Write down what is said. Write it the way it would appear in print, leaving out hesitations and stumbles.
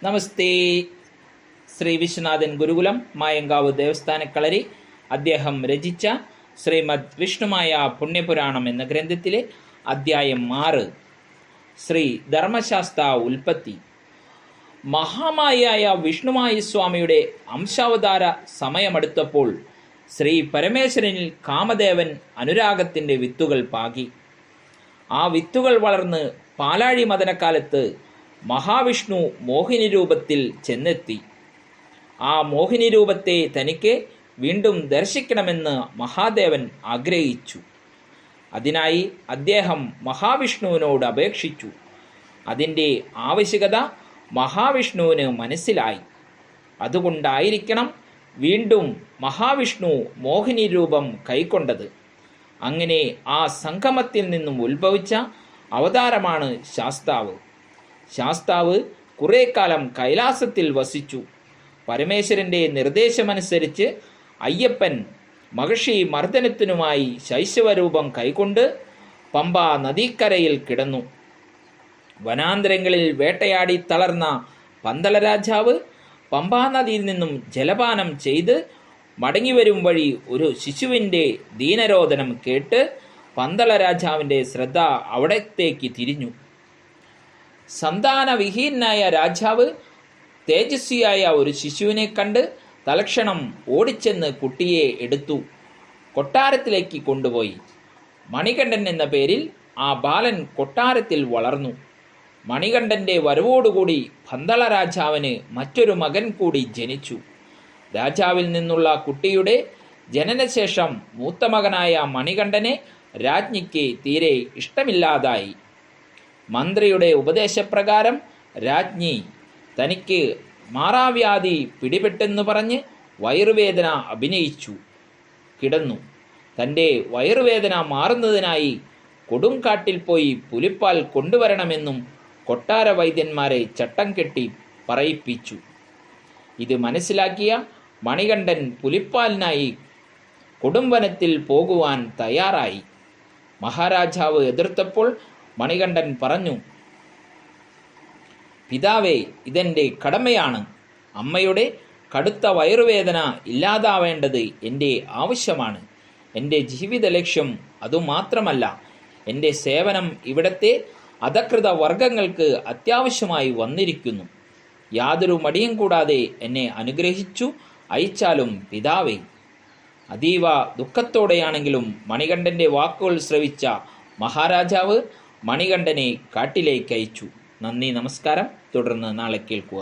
നമസ്തേ. ശ്രീ വിശ്വനാഥൻ ഗുരുകുലം മായങ്കാവ് ദേവസ്ഥാനക്കളരി അദ്ദേഹം രചിച്ച ശ്രീമദ് വിഷ്ണുമായ പുണ്യപുരാണം എന്ന ഗ്രന്ഥത്തിലെ അധ്യായം 6 ശ്രീ ധർമ്മശാസ്ത്ര ഉൽപ്പത്തി. മഹാമായയായ വിഷ്ണുമായ സ്വാമിയുടെ അംശാവതാര സമയമടുത്തപ്പോൾ ശ്രീ പരമേശ്വരനിൽ കാമദേവൻ അനുരാഗത്തിൻ്റെ വിത്തുകൾ പാകി. ആ വിത്തുകൾ വളർന്ന് പാലാഴി മദനക്കാലത്ത് മഹാവിഷ്ണു മോഹിനി രൂപത്തിൽ ചെന്നെത്തി. ആ മോഹിനി രൂപത്തെ തനിക്ക് വീണ്ടും ദർശിക്കണമെന്ന് മഹാദേവൻ ആഗ്രഹിച്ചു. അതിനായി അദ്ദേഹം മഹാവിഷ്ണുവിനോട് അപേക്ഷിച്ചു. അതിൻ്റെ ആവശ്യകത മഹാവിഷ്ണുവിന് മനസ്സിലായി. അതുകൊണ്ടായിരിക്കണം വീണ്ടും മഹാവിഷ്ണു മോഹിനി രൂപം കൈക്കൊണ്ടത്. അങ്ങനെ ആ സംഗമത്തിൽ നിന്നും ഉത്ഭവിച്ച അവതാരമാണ് ശാസ്താവ്. ശാസ്താവ് കുറേ കാലം കൈലാസത്തിൽ വസിച്ചു. പരമേശ്വരൻ്റെ നിർദ്ദേശമനുസരിച്ച് അയ്യപ്പൻ മഹർഷി മർദ്ദനത്തിനുമായി ശൈശവരൂപം കൈക്കൊണ്ട് പമ്പ നദീക്കരയിൽ കിടന്നു. വനാന്തരങ്ങളിൽ വേട്ടയാടി തളർന്ന പന്തള രാജാവ് പമ്പാ നദിയിൽ നിന്നും ജലപാനം ചെയ്ത് മടങ്ങിവരും വഴി ഒരു ശിശുവിൻ്റെ ദീനരോധനം കേട്ട് പന്തള രാജാവിൻ്റെ ശ്രദ്ധ അവിടത്തേക്ക് തിരിഞ്ഞു. സന്താനവിഹീനായ രാജാവ് തേജസ്വിയായ ഒരു ശിശുവിനെ കണ്ട് തൽക്ഷണം ഓടിച്ചെന്ന് കുട്ടിയെ എടുത്തു കൊട്ടാരത്തിലേക്ക് കൊണ്ടുപോയി. മണികണ്ഠൻ എന്ന പേരിൽ ആ ബാലൻ കൊട്ടാരത്തിൽ വളർന്നു. മണികണ്ഠൻ്റെ വരവോടുകൂടി പന്തള രാജാവിന് മറ്റൊരു മകൻ കൂടി ജനിച്ചു. രാജാവിൽ നിന്നുള്ള കുട്ടിയുടെ ജനനശേഷം മൂത്ത മകനായ മണികണ്ഠനെ രാജ്ഞിക്ക് തീരെ ഇഷ്ടമില്ലാതായി. മന്ത്രിയുടെ ഉപദേശപ്രകാരം രാജ്ഞി തനിക്ക് മാറാവ്യാധി പിടിപെട്ടെന്ന് പറഞ്ഞ് വയറുവേദന അഭിനയിച്ചു കിടന്നു. തൻ്റെ വയറുവേദന മാറുന്നതിനായി കൊടുങ്കാട്ടിൽ പോയി പുലിപ്പാൽ കൊണ്ടുവരണമെന്നും കൊട്ടാര വൈദ്യന്മാരെ ചട്ടം കെട്ടി പറയിപ്പിച്ചു. ഇത് മനസ്സിലാക്കിയ മണികണ്ഠൻ പുലിപ്പാലിനായി കൊടുംവനത്തിൽ പോകുവാൻ തയ്യാറായി. മഹാരാജാവ് എതിർത്തപ്പോൾ മണികണ്ഠൻ പറഞ്ഞു, പിതാവേ, ഇതെൻ്റെ കടമയാണ്. അമ്മയുടെ കടുത്ത വയറുവേദന ഇല്ലാതാവേണ്ടത് എൻ്റെ ആവശ്യമാണ്. എൻ്റെ ജീവിത ലക്ഷ്യം അതുമാത്രമല്ല, എൻ്റെ സേവനം ഇവിടത്തെ അധകൃത വർഗങ്ങൾക്ക് അത്യാവശ്യമായി വന്നിരിക്കുന്നു. യാതൊരു മടിയും കൂടാതെ എന്നെ അനുഗ്രഹിച്ചു അയച്ചാലും പിതാവേ. അതീവ ദുഃഖത്തോടെയാണെങ്കിലും മണികണ്ഠൻ്റെ വാക്കുകൾ ശ്രവിച്ച മഹാരാജാവ് മണികണ്ഠനെ കാട്ടിലേക്ക് അയച്ചു. നന്ദി, നമസ്കാരം. തുടർന്ന് നാളെ കേൾക്കുക.